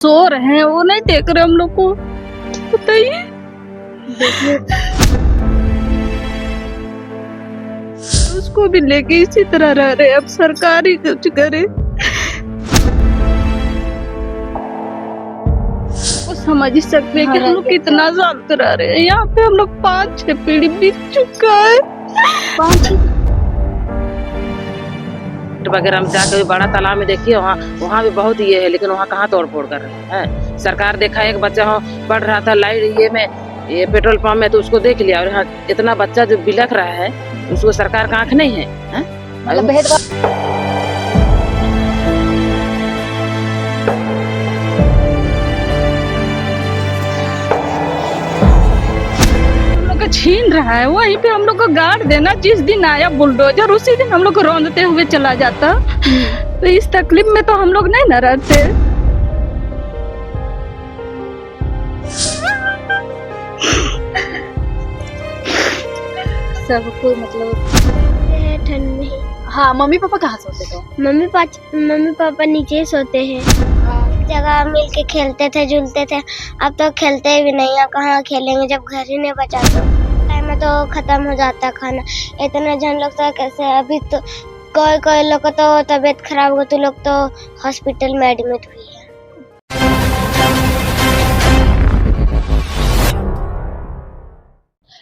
सो रहे हैं, वो नहीं देख रहे हम लोग को। बताइए। उसको भी लेके इसी तरह रह रहे, अब सरकार ही कुछ करे। वो समझ ही सकते हैं कि हम लोग कितना शांत रह रहे हैं। यहाँ पे हम लोग 5-6 पीढ़ी बीत चुका है। वगैरह हम जाके बड़ा तालाब में देखिए, वहाँ भी बहुत ये है, लेकिन वहाँ कहाँ तोड़ फोड़ कर रहे हैं। सरकार देखा एक बच्चा पढ़ रहा था लाइट ये पेट्रोल पंप में, तो उसको देख लिया, और यहाँ इतना बच्चा जो बिलख रहा है, उसको सरकार का आंख नहीं है, छीन रहा है। वहीं पे हम लोग को गाड़ देना। जिस दिन आया बुलडोजर उसी दिन हम लोग को रौंदते हुए चला जाता। तो इस तकलीफ में तो हम लोग नहीं न रहते। सबको मतलब ठंड में। हाँ, मम्मी पापा कहाँ सोते थे? मम्मी पापा नीचे सोते हैं। जगह मिल के खेलते थे, झूलते थे। अब तो खेलते भी नहीं, अब कहाँ खेलेंगे जब घर ही नहीं बचा। तो टाइम में तो खत्म हो जाता खाना। इतना जन लोग तो कैसे, अभी तो कोई लोग को तो तबीयत खराब हो तो लोग तो हॉस्पिटल में एडमिट हुई है।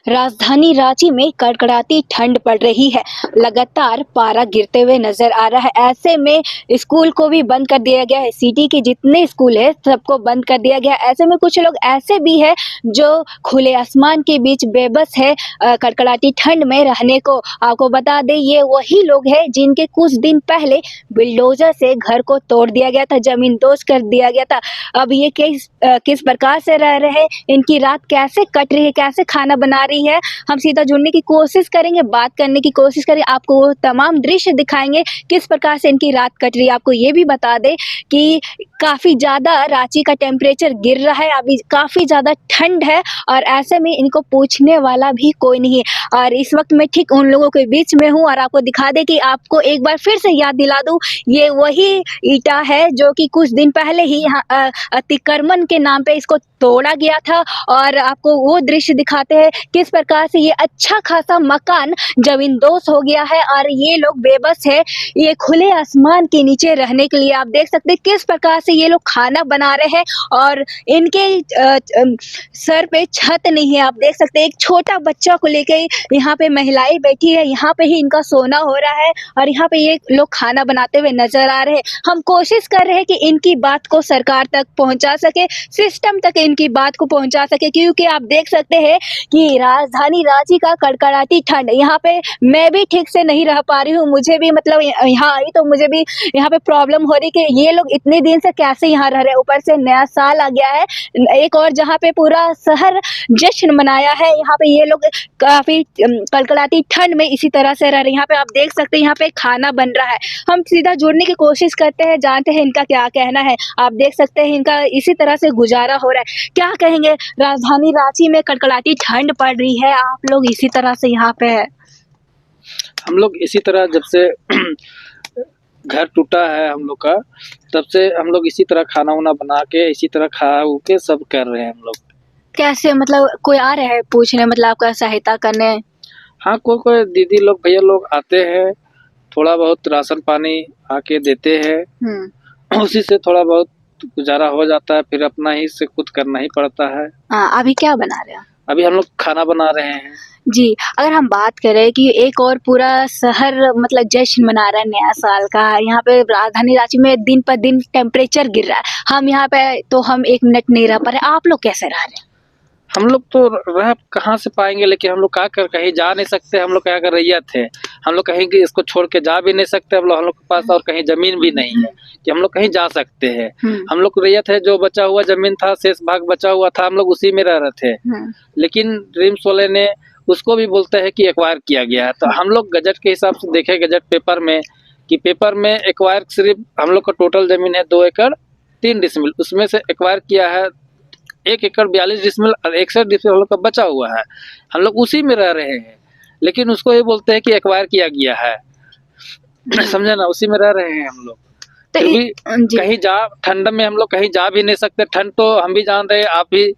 राजधानी रांची में कड़कड़ाती ठंड पड़ रही है। लगातार पारा गिरते हुए नजर आ रहा है। ऐसे में स्कूल को भी बंद कर दिया गया है। सिटी के जितने स्कूल है सबको बंद कर दिया गया है। ऐसे में कुछ लोग ऐसे भी है जो खुले आसमान के बीच बेबस है कड़कड़ाती ठंड में रहने को। आपको बता दें, ये वही लोग हैं जिनके कुछ दिन पहले बुलडोजर से घर को तोड़ दिया गया था, जमीन दोज कर दिया गया था। अब ये किस प्रकार से रह रहे हैं, इनकी रात कैसे कट रही है, कैसे खाना बना रही है, हम सीधा जुड़ने की कोशिश करेंगे, बात करने की कोशिश करेंगे, आपको वो तमाम दृश्य दिखाएंगे किस प्रकार से इनकी रात कट रही है। आपको ये भी बता दें कि काफी ज्यादा रांची का टेम्परेचर गिर रहा है, अभी काफी ज्यादा ठंड है, और ऐसे में इनको पूछने वाला भी कोई नहीं है। और इस वक्त मैं ठीक उन लोगों के बीच में हूँ, और आपको दिखा दे कि आपको एक बार फिर से याद दिला दूं, ये वही ईटा है जो कि कुछ दिन पहले ही यहाँ अतिक्रमण के नाम पे इसको तोड़ा गया था। और आपको वो दृश्य दिखाते हैं किस प्रकार से ये अच्छा खासा मकान जमींदोज हो गया है, और ये लोग बेबस है ये खुले आसमान के नीचे रहने के लिए। आप देख सकते हैं किस प्रकार से ये लोग खाना बना रहे हैं, और इनके सर पे छत नहीं है। आप देख सकते हैं एक छोटा बच्चा को लेके यहाँ पे महिलाएं बैठी है, यहाँ पे ही इनका सोना हो रहा है, और यहाँ पे ये लोग खाना बनाते हुए नजर आ रहे हैं। हम कोशिश कर रहे हैं कि इनकी बात को सरकार तक पहुंचा सके, सिस्टम तक इनकी बात को पहुंचा सके, क्योंकि आप देख सकते हैं कि राजधानी रांची का कड़कड़ाती ठंड, यहाँ पे मैं भी ठीक से नहीं रह पा रही हूँ। मुझे भी मतलब यहाँ आई तो मुझे भी यहाँ पे प्रॉब्लम हो रही कि ये लोग इतने दिन से कैसे यहाँ रह रहे हैं। ऊपर से नया साल आ गया है, एक और जहाँ पे पूरा शहर जश्न मनाया है, यहाँ पे ये लोग काफी कड़कड़ाती ठंड में इसी तरह से रह रहे हैं। यहाँ पे आप देख सकते हैं यहाँ पे खाना बन रहा है। हम सीधा जुड़ने की कोशिश करते हैं, जानते हैं इनका क्या कहना है। आप देख सकते हैं इनका इसी तरह से गुजारा हो रहा है। क्या कहेंगे, राजधानी रांची में कड़कड़ाती ठंड पड़ रही है, आप लोग इसी तरह से यहाँ पे है? हम लोग इसी तरह जब से घर टूटा है हम लोग का, तब से हम लोग इसी तरह खाना वाना बना के इसी तरह खा के सब कर रहे हैं हम लोग। कैसे मतलब कोई आ रहे हैं पूछने, मतलब आपका सहायता करने? हाँ, कोई दीदी लोग भैया लोग आते हैं, थोड़ा बहुत राशन पानी आके देते हैं, उसी से थोड़ा बहुत गुजारा हो जाता है, फिर अपना ही से खुद करना ही पड़ता है। अभी क्या बना रहे हैं? अभी हम लोग खाना बना रहे हैं जी। अगर हम बात करें कि एक और पूरा शहर मतलब जश्न मना रहा है नया साल का, यहाँ पे राजधानी रांची में दिन पर दिन टेम्परेचर गिर रहा है, हम यहाँ पे तो हम एक मिनट नहीं रह पा रहे। आप लोग कैसे रह रहे हैं? हम लोग तो रह कहाँ से पाएंगे, लेकिन हम लोग कहीं जा नहीं सकते। हम लोग क्या कर रैयत है, हम लोग कहीं इसको छोड़ के जा भी नहीं सकते। हम लोग के पास और कहीं जमीन भी नहीं है कि हम लोग कहीं जा सकते हैं। हम लोग रैयत है, जो बचा हुआ जमीन था, शेष भाग बचा हुआ था, हम लोग उसी में रह रहे थे। लेकिन ड्रीम्स वाले ने उसको भी बोलते हैं कि एक्वायर किया गया है। तो हम लोग गजट के हिसाब से देखे, गजट पेपर में कि पेपर में एक्वायर सिर्फ हम लोग का टोटल जमीन है 2 एकड़ 3 डिसमिल, उसमें से एक्वायर किया है 1 एकड़ 42 डिसमिल और 61 डिसमिल हम लोग का बचा हुआ है। हम लोग उसी में रह रहे हैं, लेकिन उसको ये बोलते हैं कि एक्वायर किया गया है। समझे ना, उसी में रह रहे हैं हम लोग। तो फिर भी जी कहीं जा ठंड में हम लोग कहीं जा भी नहीं सकते। ठंड तो हम भी जान रहे हैं, आप भी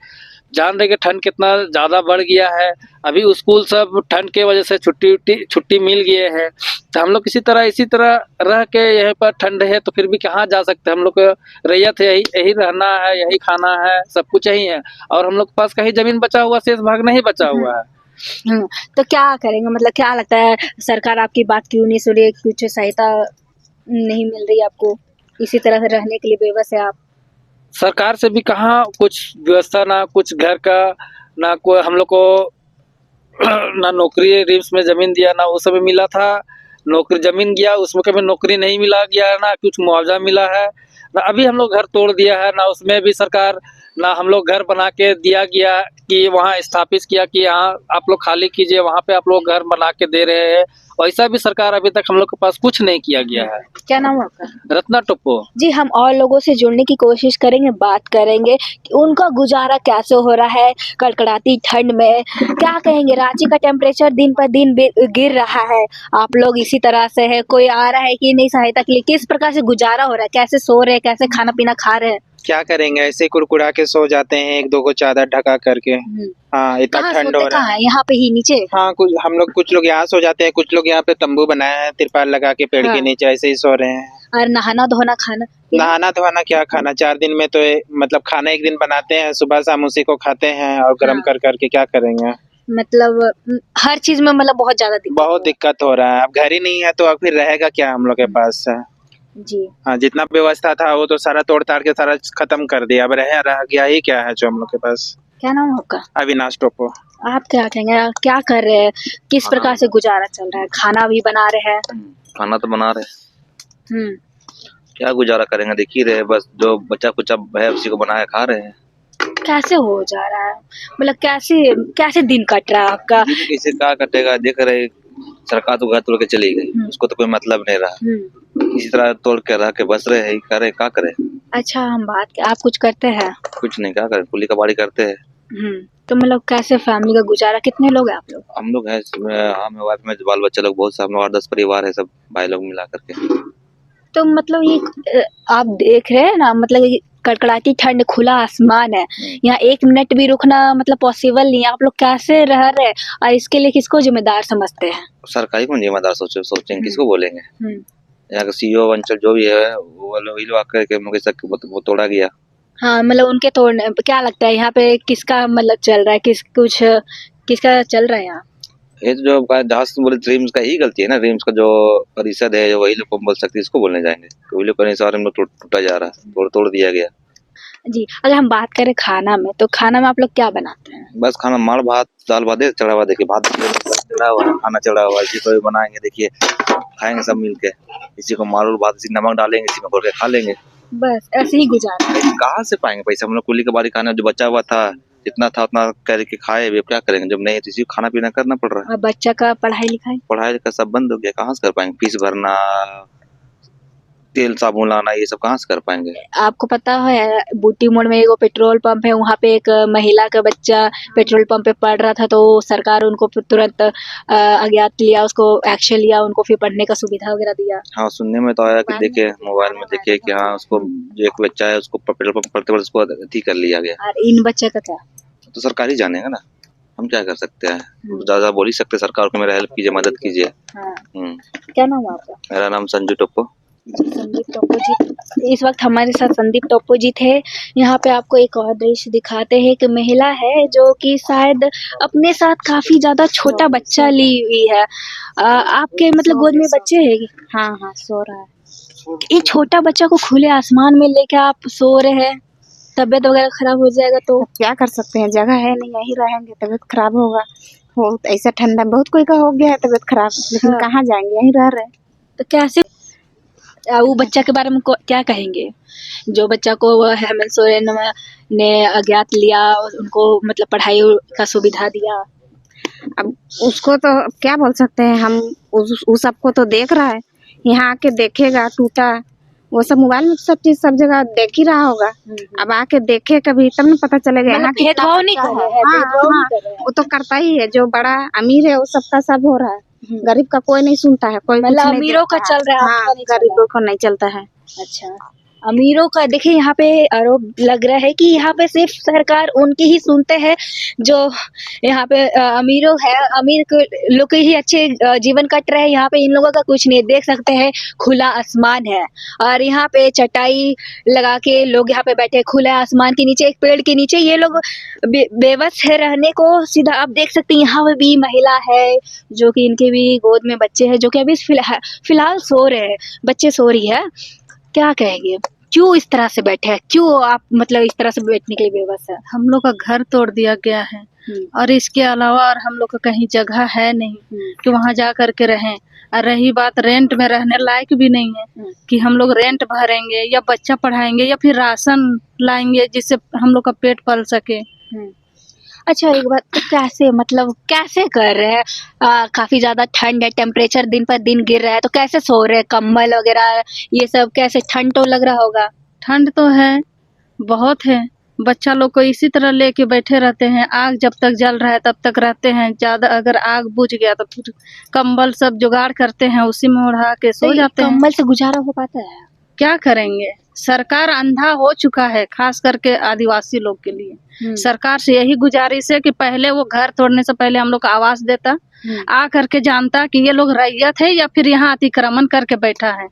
जान रहे हैं कि ठंड कितना ज्यादा बढ़ गया है। अभी स्कूल सब ठंड के वजह से छुट्टी मिल गए है, तो हम लोग इसी तरह रह के यहीं पर ठंड है तो फिर भी कहाँ जा सकते हैं। हम लोग को रैयत है, यही यही रहना है, यही खाना है, सब कुछ यही है। और हम लोग के पास कहीं जमीन बचा हुआ, शेष भाग नहीं बचा हुआ है। तो क्या करेंगे, मतलब क्या लगता है सरकार आपकी बात क्यों नहीं सुन रही, कुछ सहायता नहीं मिल रही आपको, इसी तरह से रहने के लिए बेबस है आप? सरकार से भी कहाँ कुछ व्यवस्था, ना कुछ घर का, ना कोई हम लोग को ना नौकरी रिम्स में जमीन दिया, ना वो सब मिला था। नौकरी जमीन गया, उसमें कभी नौकरी नहीं मिला गया है, ना कुछ मुआवजा मिला है, ना अभी हम लोग घर तोड़ दिया है, ना उसमें भी सरकार, ना हम लोग घर बना के दिया गया कि वहाँ स्थापित किया कि यहाँ आप लोग खाली कीजिए, वहाँ पे आप लोग घर बना के दे रहे हैं। वैसा भी सरकार अभी तक हम लोग के पास कुछ नहीं किया गया है। क्या नाम है आपका? रत्ना टोप्पो। जी, हम और लोगों से जुड़ने की कोशिश करेंगे, बात करेंगे कि उनका गुजारा कैसे हो रहा है कड़कड़ाती ठंड में। क्या कहेंगे, रांची का टेम्परेचर दिन पर दिन गिर रहा है, आप लोग इसी तरह से है, कोई आ रहा है कि नहीं सहायता के लिए, किस प्रकार से गुजारा हो रहा है, कैसे सो रहे हैं, कैसे खाना पीना खा रहे हैं? क्या करेंगे, ऐसे कुड़कुड़ा के सो जाते हैं, एक दो को चादर ढका करके। हाँ, इतना कहाँ ठंड सोते हो रहा कहाँ है। है, यहाँ पे ही नीचे? हाँ, कुछ लोग यहाँ सो जाते हैं, कुछ लोग यहाँ पे तंबू बनाया है तिरपाल लगा के पेड़ हाँ। के नीचे, ऐसे ही सो रहे हैं। और नहाना धोना खाना? नहाना धोना क्या, खाना 4 दिन में तो मतलब खाना एक दिन बनाते हैं, सुबह शाम उसी को खाते हैं और गर्म हाँ। कर करके क्या करेंगे। मतलब हर चीज में मतलब बहुत ज्यादा दिक्कत बहुत दिक्कत हो रहा है। अब घर ही नहीं है तो अब फिर रहेगा क्या हम लोग के पास। जी। हाँ, जितना व्यवस्था था वो तो सारा तोड़ ताड़ के सारा खत्म कर दिया। अब रह गया ही क्या है जो हम लोग के पास। क्या नाम है आपका? अविनाश टोप्पो। आप क्या कहेंगे, क्या कर रहे हैं, किस प्रकार से गुजारा चल रहा है? खाना भी बना रहे हैं? खाना तो बना रहे, हम्म क्या गुजारा करेंगे, देख ही रहे, बस जो बच्चा कुचा है उसी को बनाया खा रहे हैं। कैसे हो जा रहा है, मतलब कैसे कैसे दिन कट रहा है आपका? दिन कैसे क्या कटेगा, देख रहे सरकार तो घर तोड़ के चली गई, उसको तो कोई मतलब नहीं रहा। इसी तरह तोड़ के रह के बस रहे, करे क्या करे। अच्छा, हम आप कुछ करते हैं? कुछ नहीं, क्या करे, कुली कबाड़ी करते हैं। तो मतलब कैसे फैमिली का गुजारा, कितने लोग हैं आप लोग? हम लोग हैं, हम वाइफ में बाल बच्चा लोग बहुत, हम लोग 8-10 परिवार है, सब भाई लोग मिला करके। तो मतलब ये आप देख रहे हैं ना, मतलब ये कड़कड़ाती ठंड, खुला आसमान है, यहाँ 1 मिनट भी रुकना मतलब पॉसिबल नहीं है। आप लोग कैसे रह रहे हैं और इसके लिए किसको जिम्मेदार समझते हैं? सरकारी को जिम्मेदार सोचेंगे, किसको बोलेंगे। यहाँ का सीईओ अंचल जो भी है वो लोग आकर के मुझे वो तोड़ा गया। हाँ, मतलब उनके तोड़ने, क्या लगता है यहाँ पे किसका मतलब चल रहा है, किसका चल रहा है यहाँ? ये तो जो जहाँ से बोले रिम्स का ही गलती है ना, रिम्स का जो परिषद है, जो वही लोग को बोल सकते हैं, इसको बोलने जाएंगे तो वही लोग कहने से हम लोग टूटा जा रहा है, तोड़ दिया गया। जी, अगर हम बात करें खाना में, तो खाना में आप लोग क्या बनाते हैं? बस खाना माड़ भात दाल भात चढ़ा हुआ, देखिए भात चढ़ा हुआ, खाना चढ़ा हुआ, इसी को बनाएंगे, देखिए खाएंगे सब मिल के। इसी को माड़ भात, इसी नमक डालेंगे, इसी में घोल के खा लेंगे, बस ऐसे ही गुजारा। कहाँ से पाएंगे पैसा। हम लोग कुली कबाड़ी खाना जो बचा हुआ था, जितना था उतना करके खाए, वे क्या करेंगे जब नहीं, तो इसी को खाना पीना करना पड़ रहा है। और बच्चा का पढ़ाई लिखाई? पढ़ाई का सब बंद हो गया, कहाँ से कर पाएंगे, फीस भरना, तेल साबुन लाना, ये सब कहाँ से कर पाएंगे। आपको पता है बूटी मोड़ में एगो पेट्रोल पंप है, वहाँ पे एक महिला का बच्चा पेट्रोल पंप पे पढ़ रहा था, तो सरकार उनको तुरंत अज्ञात लिया, उसको एक्शन लिया, उनको फिर पढ़ने का सुविधा वगैरह दिया। हाँ, सुनने में तो आया कि देखे मोबाइल में देखे कि हाँ उसको जो एक बच्चा है उसको पेट्रोल पंप पढ़ते वक्त उसको अति कर लिया गया। और इन बच्चे का क्या? तो सरकार ही जानेगा ना, हम क्या कर सकते हैं। ज्यादा बोल ही सकते, सरकार को मेरा हेल्प कीजिए, मदद कीजिए। क्या नाम है आपका? मेरा नाम संजू टोप्पो। संदीप टोप्पो जी, इस वक्त हमारे साथ संदीप टोप्पो जी थे। यहाँ पे आपको एक और दृश्य दिखाते हैं कि महिला है जो कि शायद अपने साथ काफी ज्यादा छोटा बच्चा ली हुई है। आपके मतलब गोद में बच्चे हैं? हाँ, सो रहा है। ये छोटा बच्चा को खुले आसमान में लेके आप सो रहे हैं, तबीयत वगैरह खराब हो जाएगा तो क्या कर सकते हैं, जगह है नहीं, यहीं रहेंगे, तबीयत खराब होगा। हो ऐसा ठंडा, बहुत कोई का हो गया है तबीयत खराब, लेकिन कहाँ जाएंगे, यहीं रह रहे हैं। तो कैसे वो बच्चा के बारे में क्या कहेंगे, जो बच्चा को हेमंत सोरेन ने अज्ञात लिया, उनको मतलब पढ़ाई का सुविधा दिया? अब उसको तो क्या बोल सकते हैं हम, उस सबको तो देख रहा है, यहाँ आके देखेगा टूटा, वो सब मोबाइल में सब चीज सब जगह देख ही रहा होगा। अब आके देखे कभी तब न पता चलेगा। यहाँ भेदभाव नहीं कर रहे हैं, हाँ, वो तो करता ही है, जो बड़ा अमीर है वो सबका सब हो रहा है, गरीब का कोई नहीं सुनता है, कोई कुछ मतलब नहीं अमीरों का देखता है। चल रहा है, हाँ, आपका नहीं चल गरीबों को नहीं चलता है। अच्छा, अमीरों का देखिए यहाँ पे आरोप लग रहा है कि यहाँ पे सिर्फ सरकार उनकी ही सुनते हैं जो यहाँ पे अमीरों है, अमीर के लोग के ही अच्छे जीवन कट रहे हैं। यहाँ पे इन लोगों का कुछ नहीं, देख सकते हैं खुला आसमान है और यहाँ पे चटाई लगा के लोग यहाँ पे बैठे हैं खुला आसमान के नीचे, एक पेड़ के नीचे। ये लोग बेबस है रहने को। सीधा आप देख सकते हैं यहाँ पे भी महिला है जो कि इनके भी गोद में बच्चे हैं, जो कि अभी फिलहाल सो रहे हैं, बच्चे सो रही है। क्या कहेंगे, क्यों इस तरह से बैठे हैं, क्यों आप मतलब इस तरह से बैठने के लिए बेबस है? हम लोग का घर तोड़ दिया गया है और इसके अलावा और हम लोग का कहीं जगह है नहीं कि वहाँ जा करके रहें। और रही बात रेंट में रहने लायक भी नहीं है कि हम लोग रेंट भरेंगे या बच्चा पढ़ाएंगे या फिर राशन लाएंगे जिससे हम लोग का पेट पल सके। अच्छा एक बात, तो कैसे मतलब कैसे कर रहे हैं? काफी ज्यादा ठंड है, टेम्परेचर दिन पर दिन गिर रहा है, तो कैसे सो रहे हैं? कंबल वगैरह ये सब कैसे? ठंड तो लग रहा होगा। ठंड तो है, बहुत है। बच्चा लोग को इसी तरह लेके बैठे रहते हैं, आग जब तक जल रहा है तब तक रहते हैं। ज्यादा अगर आग बुझ गया तो फिर कंबल सब जुगाड़ करते हैं, उसी में ओढ़ा के सो जाते हैं। कंबल से गुजारा हो पाता है? क्या करेंगे, सरकार अंधा हो चुका है, खास करके आदिवासी लोग के लिए। सरकार से यही गुजारिश है कि पहले वो घर तोड़ने से पहले हम लोग को आवाज देता, आ करके जानता कि ये लोग रैयत है या फिर यहाँ अतिक्रमण करके बैठा है।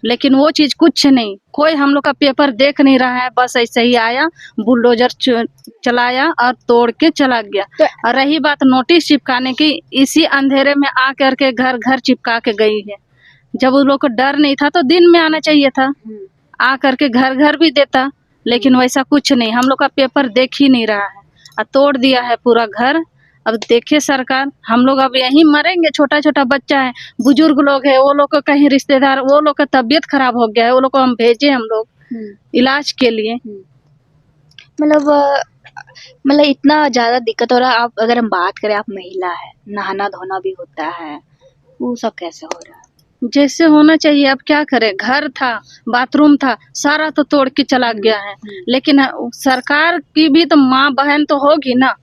लेकिन वो चीज कुछ नहीं, कोई हम लोग का पेपर देख नहीं रहा है। बस ऐसे ही आया, बुलडोजर चलाया और तोड़ के चला गया। और रही बात नोटिस चिपकाने की, इसी अंधेरे में आ करके घर घर चिपका के गई है। जब उन लोग को डर नहीं था तो दिन में आना चाहिए था, आ करके घर घर भी देता, लेकिन वैसा कुछ नहीं। हम लोग का पेपर देख ही नहीं रहा है और तोड़ दिया है पूरा घर। अब देखे सरकार, हम लोग अब यहीं मरेंगे। छोटा छोटा बच्चा है, बुजुर्ग लोग है, वो लोग का कहीं रिश्तेदार, वो लोग का तबीयत खराब हो गया है, वो लोग को हम भेजे हम लोग इलाज के लिए। मतलब इतना ज्यादा दिक्कत हो रहा है। आप अगर हम बात करें, आप महिला है, नहाना धोना भी होता है, वो सब कैसे हो रहा है? जैसे होना चाहिए। अब क्या करें, घर था, बाथरूम था, सारा तो तोड़ के चला गया है। लेकिन सरकार की भी तो माँ बहन तो होगी ना।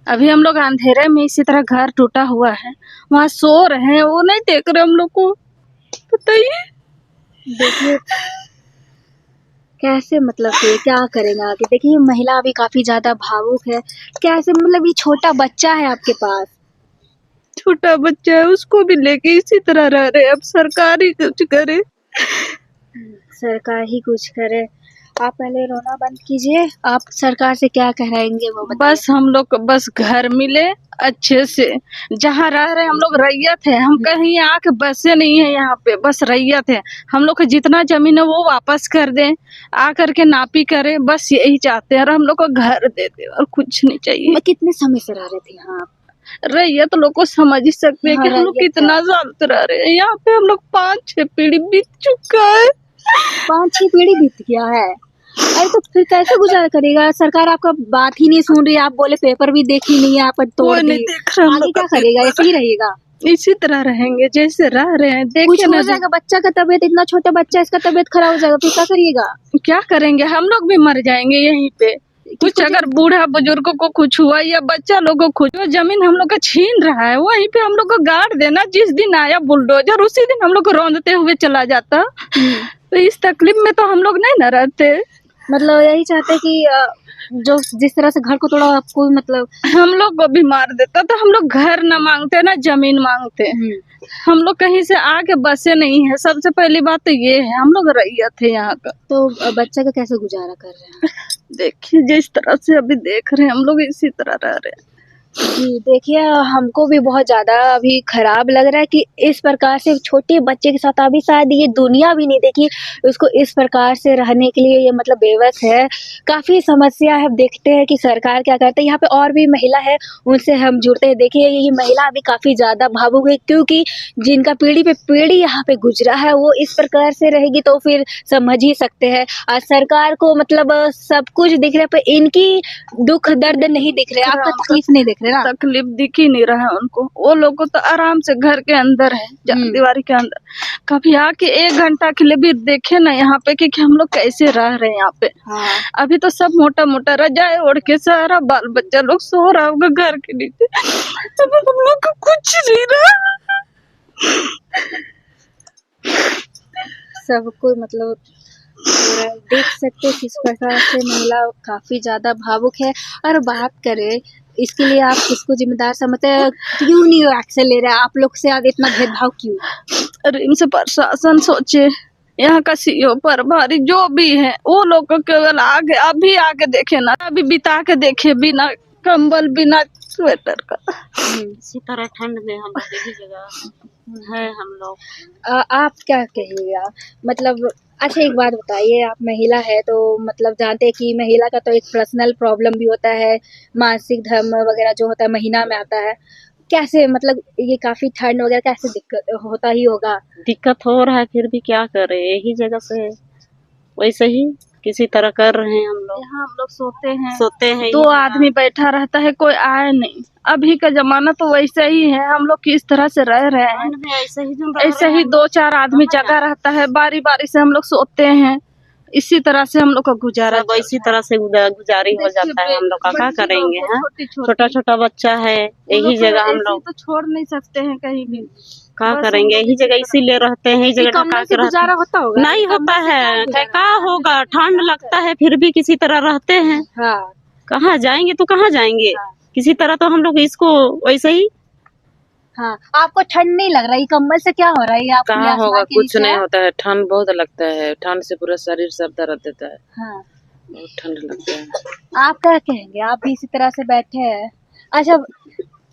अभी हम लोग अंधेरे में इसी तरह घर टूटा हुआ है, वहाँ सो रहे हैं, वो नहीं देख रहे हम लोग को। बताइए देखिए कैसे, मतलब कि क्या करेंगे आगे? देखिए महिला अभी काफी ज्यादा भावुक है। कैसे, मतलब ये छोटा बच्चा है आपके पास, छोटा बच्चा है, उसको भी लेके इसी तरह रह रहे। अब सरकार ही कुछ करे, सरकार ही कुछ करे। आप पहले रोना बंद कीजिए। आप सरकार से क्या कहेंगे वो बताइए। बस हम लोग को बस घर मिले अच्छे से, जहाँ रह रहे हम लोग रैयत है। हम कहीं आके बसे नहीं है यहाँ पे, बस रैयत है। हम लोग को जितना जमीन है वो वापस कर दें, आ करके नापी करे, बस यही चाहते हैं। और हम लोग को घर दे दे और कुछ नहीं चाहिए। कितने समय से रह रहे थे यहाँ आप? रैयत लोग को समझ ही सकते हैं कि हम लोग कितना साल से रह रहे हैं यहाँ पे। हम लोग 5-6 पीढ़ी बीत चुका है। 5-6 पीढ़ी बीत गया है। अरे तो फिर कैसे गुजारा करेगा? सरकार आपका बात ही नहीं सुन रही। आप बोले पेपर भी देखी नहीं है, आप तोड़ दी। आगे क्या करेगा? ऐसे ही रहेगा, इसी तरह रहेंगे जैसे रह रहे हैं। कुछ हो जाएगा, बच्चा का तबीयत, इतना छोटा बच्चा, इसका तबीयत खराब हो जाएगा, फिर क्या करिएगा? क्या करेंगे, हम लोग भी मर जाएंगे यहीं पे। कुछ अगर बूढ़ा बुजुर्गों को कुछ हुआ या बच्चा लोगों को कुछ, जमीन हम लोग का छीन रहा है, वहीं पे हम लोग को गाड़ देना। जिस दिन आया बुलडोजर उसी दिन हम लोग को रौंदते हुए चला जाता। तो इस तकलीफ में तो हम लोग नहीं न रहते। मतलब यही चाहते कि जो जिस तरह से घर को तोड़ा, आपको मतलब हम लोग को भी मार देता। तो हम लोग घर न मांगते ना जमीन मांगते। हम लोग कहीं से आके बसे नहीं है। सबसे पहली बात तो ये है, हम लोग रैयत है यहाँ का। तो बच्चा का कैसे गुजारा कर रहे हैं? देखिए जिस तरह से अभी देख रहे हैं हम लोग, इसी तरह रह रहे हैं। जी देखिए, हमको भी बहुत ज़्यादा अभी खराब लग रहा है कि इस प्रकार से छोटे बच्चे के साथ अभी शायद ये दुनिया भी नहीं देखी, उसको इस प्रकार से रहने के लिए ये मतलब बेबस है। काफ़ी समस्या है। अब देखते हैं कि सरकार क्या करते हैं। यहाँ पे और भी महिला है, उनसे हम जुड़ते हैं। देखिए ये महिला अभी काफ़ी ज़्यादा भावुक है, क्योंकि जिनका पीढ़ी पे पीढ़ी यहाँ पे गुजरा है, वो इस प्रकार से रहेगी तो फिर समझ ही सकते हैं। और सरकार को मतलब सब कुछ दिख रहा है, पर इनकी दुख दर्द नहीं दिख रहा है, आपका तकलीफ नहीं दिख रहा है। है ना? तकलीफ दिख ही नहीं रहा है उनको। वो लोग को तो आराम से घर के अंदर है, दीवारी के अंदर। कभी आके 1 घंटा के लिए भी देखे ना यहाँ पे कि हम लोग कैसे रह रहे हैं यहाँ पे। हाँ। अभी तो सब मोटा मोटा रजाई ओढ़ के सारा बाल बच्चा लोग सो रहा होगा घर के नीचे। अब हम लोग को कुछ नहीं रहा। सबको मतलब पूरा देख सकते हैं किस प्रकार से महिला काफी ज्यादा भावुक है। और बात करें इसके लिए आप किसको जिम्मेदार समझते हैं? क्यों नहीं एक्शन ले रहे हैं? आप लोग से आज इतना भेदभाव क्यों? अरे इनसे प्रशासन सोचे, यहाँ का सीईओ प्रभारी जो भी है वो लोग को केवल आगे अभी आगे देखे ना, अभी बिता के देखे बिना कंबल बिना स्वेटर का। इसी तरह ठंड में हम लोग यही जगह है हम लोग। आप क्या कहिएगा? मतलब अच्छा एक बात बताइए, आप महिला है तो मतलब जानते हैं कि महिला का तो एक पर्सनल प्रॉब्लम भी होता है, मासिक धर्म वगैरह जो होता है महीना में आता है। कैसे मतलब ये काफी ठंड वगैरह कैसे दिक्कत होता ही होगा? दिक्कत हो रहा है, फिर भी क्या करें, यही जगह से वैसे ही किसी तरह कर रहे हैं हम लोग। यहाँ हम लोग सोते हैं, 2 यहाँ। आदमी बैठा रहता है, कोई आए नहीं। अभी का जमाना तो वैसे ही है, हम लोग किस तरह से रह रहे हैं ठंड में ऐसे ही 2-4 आदमी जगह रहता है, बारी बारी से हम लोग सोते हैं। इसी तरह से हम लोग का गुजारा सब इसी तरह से गुजारी हो जाता है। हम लोग का क्या करेंगे? हैं, छोटा छोटा बच्चा है, यही जगह हम लोग तो छोड़ नहीं सकते हैं कहीं भी। क्या करेंगे? यही जगह इसीलिए रहते हैं, यही जगह कम्बल से गुजारा होता होगा? नहीं होता है, क्या होगा? ठंड लगता है फिर भी किसी तरह रहते हैं। हाँ। कहाँ जाएंगे तो कहाँ जाएंगे? किसी तरह तो हम लोग इसको वैसे ही। हाँ, आपको ठंड नहीं लग रहा है? कंबल से क्या हो रहा है? आप कहाँ होगा, कुछ नहीं होता है। ठंड बहुत लगता है, ठंड से पूरा शरीर सब दर्द देता है। हाँ। बहुत ठंड लगता है। आप क्या कहेंगे? आप भी इसी तरह से बैठे हैं। अच्छा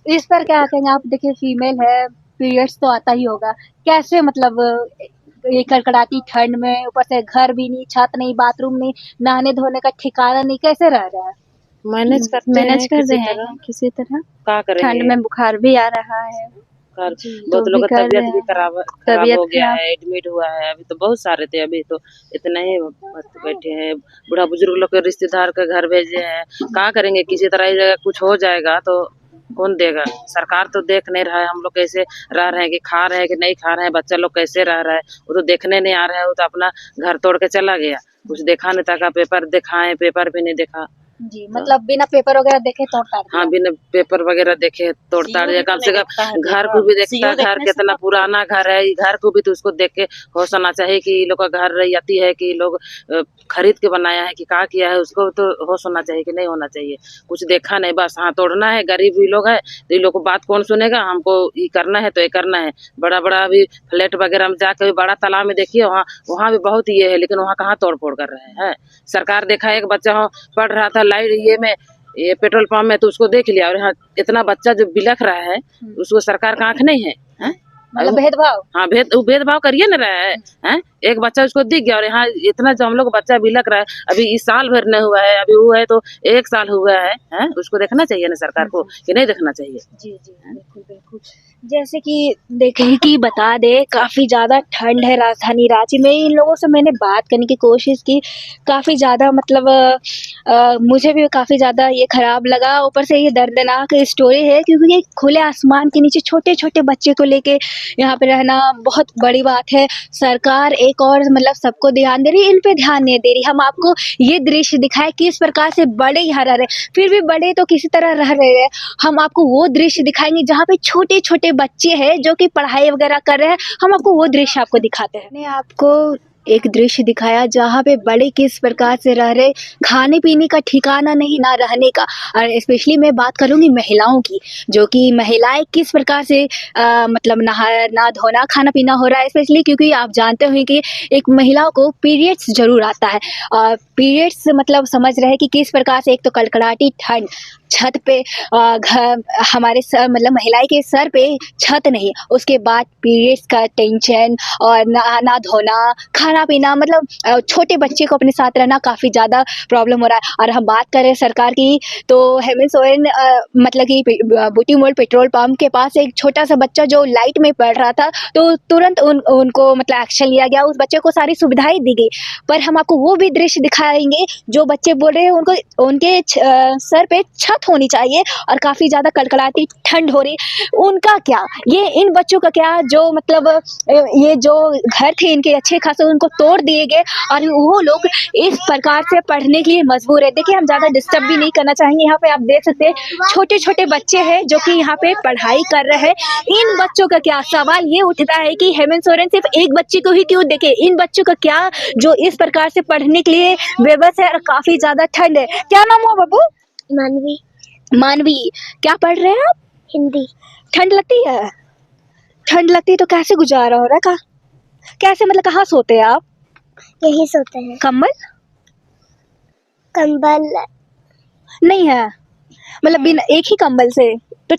इस पर क्या कहेंगे आप? देखिए फीमेल है, पीरियड्स तो आता ही होगा, कैसे मतलब ये कड़कड़ाती ठंड में ऊपर से घर भी नहीं, छत नहीं, बाथरूम नहीं, नहाने धोने का ठिकाना नहीं, कैसे रह रहा है? मैनेज कर रहे हैं किसी तरह। क्या करेंगे? ठंड में बुखार भी आ रहा है। बहुत लोग का तबीयत भी खराब हो गया है, एडमिट हुआ है। अभी तो बहुत सारे थे, अभी तो इतने ही बैठे हैं। बूढ़ा बुजुर्ग लोग के रिश्तेदार के घर भेजे हैं। क्या करेंगे? किसी तरह ही जगह कुछ हो जाएगा तो कौन देगा? सरकार तो देख नहीं रहा है हम लोग कैसे रह रहे हैं, कि खा रहे हैं कि नहीं खा रहे हैं, बच्चा लोग कैसे रह रहा है वो तो देखने नहीं आ रहा है। वो तो अपना घर तोड़ के चला गया, कुछ देखा नहीं था। पेपर दिखाए, पेपर भी नहीं देखा। जी मतलब बिना पेपर वगैरह देखे तोड़ ताड़ दिया। हाँ, बिना पेपर वगैरह देखे तोड़ ताड़ दिया। कम से कम घर को भी देखता है, घर कितना पुराना घर है, घर को भी तो उसको देख के होश होना चाहिए कि ये लोग का घर रैयती है कि लोग खरीद के बनाया है कि क्या किया है, उसको तो होश होना चाहिए कि नहीं होना चाहिए। कुछ देखा नहीं, बस हाँ तोड़ना है। गरीब भी लोग है तो ये लोग को बात कौन सुनेगा? हमको ये करना है तो ये करना है। बड़ा बड़ा अभी फ्लैट वगैरह में जाकर बड़ा तालाब में देखिए, वहाँ भी बहुत ये है, लेकिन वहाँ कहाँ तोड़ फोड़ कर रहे हैं। सरकार देखा, एक बच्चा पढ़ रहा था लाइट ये पेट्रोल पंप में, तो उसको देख लिया। और यहाँ इतना बच्चा जो बिलख रहा है उसको सरकार का आंख नहीं है, हैं? मतलब भेदभाव। हाँ, भेदभाव करिए ना रहा है, हैं? एक बच्चा उसको दिख गया और यहाँ इतना जो हम लोग बच्चा बिलख रहा है, अभी इस साल भर नहीं हुआ है, अभी वो है तो 1 साल हुआ है, हैं? उसको देखना चाहिए ना सरकार को, कि नहीं देखना चाहिए? जी जी बिल्कुल बिल्कुल। जैसे कि देखें कि बता दे काफ़ी ज़्यादा ठंड है राजधानी रांची में। इन लोगों से मैंने बात करने की कोशिश की, काफ़ी ज़्यादा मतलब मुझे भी काफ़ी ज़्यादा ये ख़राब लगा। ऊपर से ये दर्दनाक स्टोरी है क्योंकि ये खुले आसमान के नीचे छोटे छोटे बच्चे को लेके यहाँ पे रहना बहुत बड़ी बात है। सरकार एक और मतलब सबको ध्यान दे रही है, इन पे ध्यान नहीं दे रही। हम आपको ये दृश्य दिखाए किस प्रकार से बड़े यहाँ रह रहे, फिर भी बड़े तो किसी तरह रह रहे हैं। हम आपको वो दृश्य दिखाएंगे जहाँ पे छोटे छोटे बच्चे हैं जो कि पढ़ाई वगैरह कर रहे हैं। हम आपको वो दृश्य आपको दिखाते हैं। मैंने आपको एक दृश्य दिखाया जहाँ पे बड़े किस प्रकार से रह रहे, खाने पीने का ठिकाना नहीं, ना रहने का। और स्पेशली मैं बात करूँगी महिलाओं की, जो कि महिलाएं किस प्रकार से मतलब नहाना धोना खाना पीना हो रहा है। स्पेशली क्योंकि आप जानते हो कि एक महिला को पीरियड्स जरूर आता है, और पीरियड्स मतलब समझ रहे हैं कि किस प्रकार से एक तो कड़कड़ाती ठंड, छत पे घर हमारे सर मतलब महिलाएं के सर पे छत नहीं, उसके बाद पीरियड्स का टेंशन और नहाना धोना खाना खाना पीना मतलब छोटे बच्चे को अपने साथ रहना काफ़ी ज़्यादा प्रॉब्लम हो रहा है। और हम बात करें सरकार की तो हेमंत सोरेन मतलब कि बूटी मोड़ पेट्रोल पंप के पास एक छोटा सा बच्चा जो लाइट में पड़ रहा था तो तुरंत उनको मतलब एक्शन लिया गया, उस बच्चे को सारी सुविधाएं दी गई। पर हम आपको वो भी दृश्य दिखाएंगे जो बच्चे बोल रहे हैं उनको उनके सर पे छत होनी चाहिए और काफ़ी ज़्यादा कड़कड़ाती ठंड हो रही, उनका क्या, ये इन बच्चों का क्या जो मतलब ये जो घर थे इनके अच्छे खासे उनको तोड़ दिए गए और वो लोग इस प्रकार से पढ़ने के लिए मजबूर है। देखिए हम ज़्यादा डिस्टर्ब भी नहीं करना चाहेंगे, यहाँ पे आप देख सकते हैं छोटे छोटे बच्चे हैं जो कि यहाँ पे पढ़ाई कर रहे हैं। इन बच्चों का क्या, सवाल ये उठता है कि हेमंत सोरेन सिर्फ एक बच्चे को ही क्यों देखे, इन बच्चों का क्या जो इस प्रकार से पढ़ने के लिए बेबस है और काफी ज्यादा ठंड है। क्या नाम हुआ बाबू? मानवी। मानवी, क्या पढ़ रहे हैं आप? हिंदी। ठंड लगती है? ठंड लगती है तो कैसे गुजारा हो रहा है? कैसे मतलब कहाँ सोते हैं आप? यही सोते हैं। कंबल? कंबल नहीं है, मतलब बिना एक ही कंबल से तो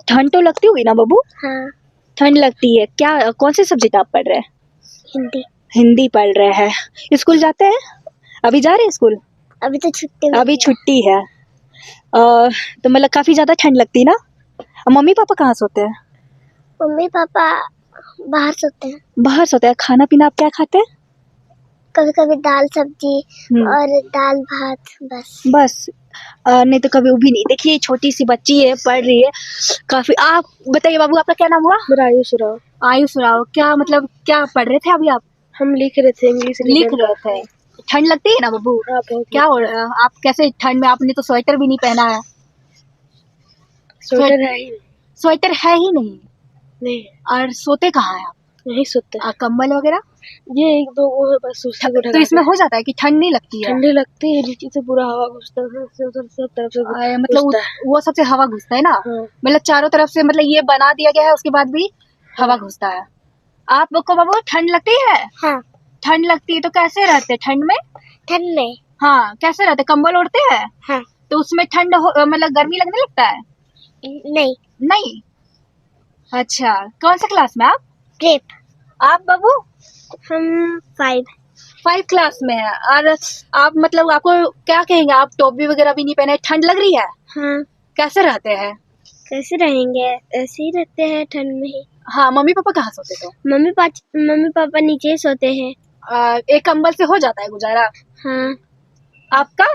ठंड तो लगती होगी ना बाबू? हाँ। ठंड लगती है। क्या कौन से सब्जेक्ट आप पढ़ रहे हैं? हिंदी। हिंदी पढ़ रहे हैं। स्कूल जाते हैं? अभी जा रहे हैं स्कूल? अभी तो छुट्टी में अभी है। छुट्टी है। तो मतलब काफी ज्यादा ठंड लगती है ना? और मम्मी पापा कहाँ सोते हैं? मम्मी पापा बाहर सोते हैं। बाहर सोते हैं। खाना पीना आप क्या खाते हैं? कभी कभी दाल सब्जी और दाल भात बस। नहीं तो कभी वो भी नहीं। देखिए छोटी सी बच्ची है, पढ़ रही है काफी। आप बताइए बाबू, आपका क्या नाम हुआ? मेरा आयुष राव। आयुष राव, क्या मतलब क्या पढ़ रहे थे अभी आप? हम लिख रहे थे, इंग्लिश लिख रहे थे। ठंड लगती है ना बाबू? क्या हो रहा है? आप कैसे ठंड में, आपने तो स्वेटर भी नहीं पहना है। स्वेटर है ही स्वेटर है ही नहीं। नहीं। और सोते कहाँ हैं आप? नहीं सोते। कंबल वगैरह? ये एक दो वो है बस, उसी को तो इसमें हो जाता है कि ठंड नहीं लगती है? ठंडी लगती है, नीचे से पूरा हवा घुसता है, सब तरफ से मतलब घुसता है। वो सबसे हवा घुसता है ना? हाँ। मतलब चारों तरफ से मतलब ये बना दिया गया है, उसके बाद भी हवा घुसता है। आप लोग को बाबू ठंड लगती है? हाँ। ठंड लगती है तो कैसे रहते ठंड में? ठंड में? हाँ, कैसे रहते? कंबल ओढ़ते हैं? हाँ। तो उसमें ठंड मतलब गर्मी लगने लगता है? नहीं। नहीं। अच्छा, कौन सा क्लास में आप? ट्रिप। आप बाबू? हम 5 क्लास में है। और आप मतलब आपको क्या कहेंगे, आप टोपी वगैरह भी नहीं पहने, ठंड लग रही है? हाँ। कैसे रहते हैं? कैसे रहेंगे, ऐसे ही रहते हैं ठंड में ही। हाँ, मम्मी पापा कहाँ सोते थे? मम्मी पापा नीचे ही सोते हैं। एक कंबल से हो जाता है गुजारा? हाँ। आपका?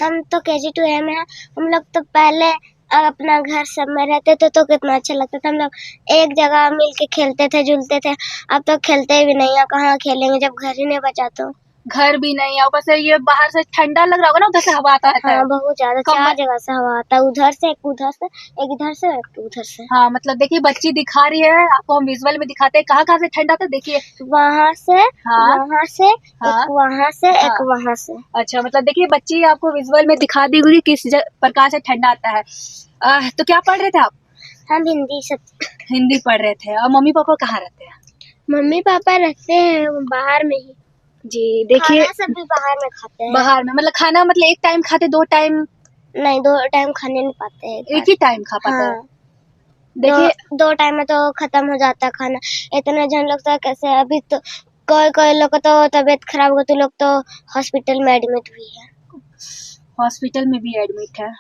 हम तो KG2A में है। हम लोग तो पहले अपना घर सब में रहते थे तो कितना अच्छा लगता था। हम लोग एक जगह मिल के खेलते थे, झूलते थे। अब तो खेलते भी नहीं है, कहाँ खेलेंगे जब घर ही नहीं बचा तो। घर भी नहीं है, ऊपर से ये बाहर से ठंडा लग रहा होगा ना, उधर से हवा आता है। हाँ, बहुत ज्यादा। 4 जगह से हवा आता है, उधर से एक उधर से, एक इधर से एक उधर से। हाँ, मतलब देखिए बच्ची दिखा रही है आपको, हम विजुअल में दिखाते हैं कहाँ से ठंडा आता है। देखिए वहाँ से, हाँ, वहाँ से, हाँ, एक वहाँ से, हाँ, एक वहाँ से। अच्छा, मतलब देखिए बच्ची आपको विजुअल में दिखा दी हुई किस प्रकार से ठंडा आता है। तो क्या पढ़ रहे थे आप? हम हिंदी पढ़ रहे थे। और मम्मी पापा कहाँ रहते हैं? मम्मी पापा रहते हैं बाहर में ही। जी देखिए, खाना सब भी बाहर में खाते हैं। बाहर में मतलब खाना मतलब एक टाइम खाते, 2 टाइम नहीं, 2 टाइम खाने नहीं पाते हैं। एक ही टाइम खा पाते हैं। हाँ। देखिए 2 टाइम में तो खत्म हो जाता है खाना। इतना जन लोग तो कैसे, अभी तो कोई लोग तो तबीयत खराब हो तो लोग तो हॉस्पिटल में एडमिट हुई है। हॉस्पिटल में भी एडमिट है।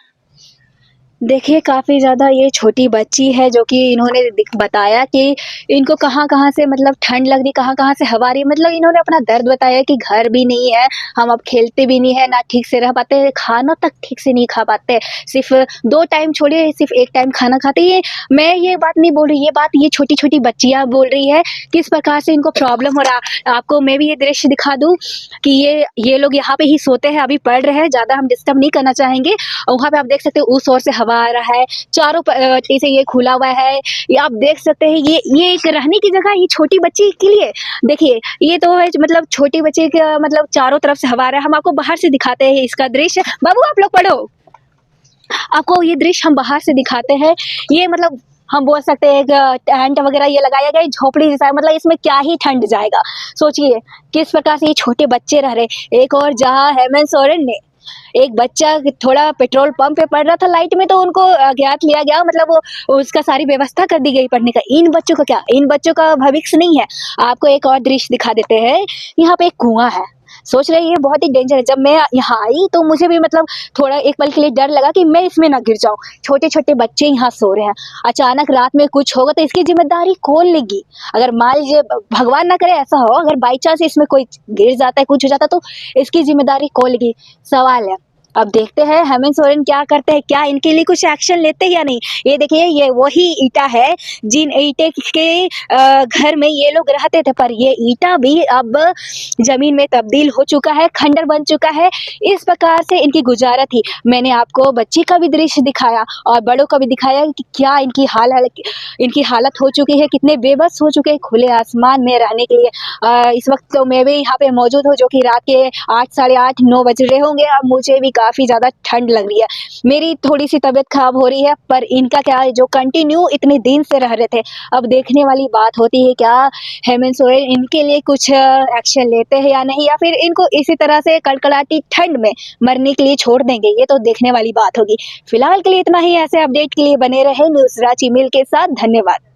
देखिए काफ़ी ज़्यादा ये छोटी बच्ची है जो कि इन्होंने बताया कि इनको कहाँ से मतलब ठंड लग रही, कहाँ से हवा आ रही, मतलब इन्होंने अपना दर्द बताया कि घर भी नहीं है, हम अब खेलते भी नहीं है, ना ठीक से रह पाते, खाना तक ठीक से नहीं खा पाते, सिर्फ 2 टाइम छोड़िए सिर्फ 1 टाइम खाना खाते। ये मैं ये बात नहीं बोल रही, ये बात ये छोटी छोटी बच्चियाँ बोल रही है किस प्रकार से इनको प्रॉब्लम हो रहा। आपको मैं भी ये दृश्य दिखा दूँ कि ये लोग यहाँ पे ही सोते हैं, अभी पढ़ रहे हैं, ज़्यादा हम डिस्टर्ब नहीं करना चाहेंगे। और वहाँ पे आप देख सकते हो उस ओर से हवा आ रहा है, चारों से ये खुला हुआ है, ये आप देख सकते हैं। ये एक रहने की जगह ये छोटी बच्ची के लिए। देखिए ये तो है मतलब छोटी बच्ची का मतलब चारों तरफ से हवा आ रहा है। हम आपको बाहर से दिखाते हैं इसका दृश्य। बाबू आप लोग पढ़ो, आपको ये दृश्य हम बाहर से दिखाते हैं। ये मतलब हम बोल सकते हैं टेंट वगैरह ये लगाया गया है, झोपड़ी जैसा, मतलब इसमें क्या ही ठंड जाएगा। सोचिए किस प्रकार से ये छोटे बच्चे रह रहे। एक और जहाँ हेमंत सोरेन ने एक बच्चा थोड़ा पेट्रोल पंप पे पढ़ रहा था लाइट में, तो उनको अज्ञात लिया गया, मतलब वो उसका सारी व्यवस्था कर दी गई पढ़ने का। इन बच्चों का क्या, इन बच्चों का भविष्य नहीं है। आपको एक और दृश्य दिखा देते हैं। यहाँ पे एक कुआं है, सोच रही है बहुत ही डेंजर है। जब मैं यहाँ आई तो मुझे भी मतलब थोड़ा एक पल के लिए डर लगा कि मैं इसमें ना गिर जाऊं। छोटे छोटे बच्चे यहाँ सो रहे हैं, अचानक रात में कुछ होगा तो इसकी जिम्मेदारी कौन लेगी? अगर मान लीजिए भगवान ना करे ऐसा हो, अगर बाई चांस इसमें कोई गिर जाता है, कुछ हो जाता तो इसकी जिम्मेदारी कौन लेगी? सवाल है। अब देखते हैं हेमंत सोरेन क्या करते हैं, क्या इनके लिए कुछ एक्शन लेते हैं या नहीं। ये देखिए, ये वही ईटा है जिन ईटे के घर में ये लोग रहते थे, पर ये ईटा भी अब जमीन में तब्दील हो चुका है, खंडर बन चुका है। इस प्रकार से इनकी गुजारा थी। मैंने आपको बच्ची का भी दृश्य दिखाया और बड़ों का भी दिखाया कि क्या इनकी हालत हो चुकी है, कितने बेबस हो चुके हैं खुले आसमान में रहने के लिए। इस वक्त तो मैं भी यहाँ पे मौजूद हूँ, जो कि रात के 8, साढ़े 8, 9 बज रहे होंगे। अब मुझे भी काफी ज्यादा ठंड लग रही है। मेरी थोड़ी सी तबीयत खराब हो रही है, पर इनका क्या है, जो कंटिन्यू इतने दिन से रह रहे थे। अब देखने वाली बात होती है क्या हेमंत सोरेन इनके लिए कुछ एक्शन लेते हैं या नहीं, या फिर इनको इसी तरह से कड़कड़ाती ठंड में मरने के लिए छोड़ देंगे। ये तो देखने वाली बात होगी। फिलहाल के लिए इतना ही। ऐसे अपडेट के लिए बने रहे न्यूज़ रांची मिल के साथ। धन्यवाद।